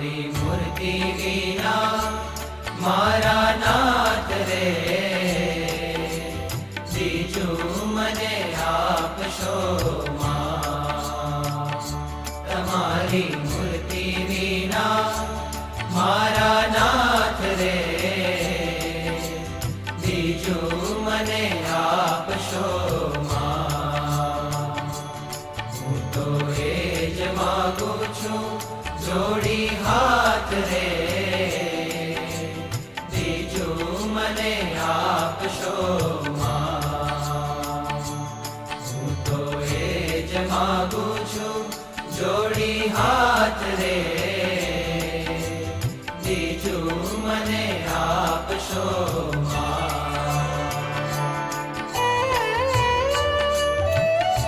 તમારી મૂર્તિ વિના મારા નાથ રે, બીજું મને આપશો માં. તમારી મૂર્તિ વિના મારા નાથ રે, બીજું મને આપશો માં. હું તો એ જ માગું છું જોડી હાથ રે, બીજું મને આપશો માં. હું તો એ જ માગું છું જોડી હાથ રે, બીજું મને આપશો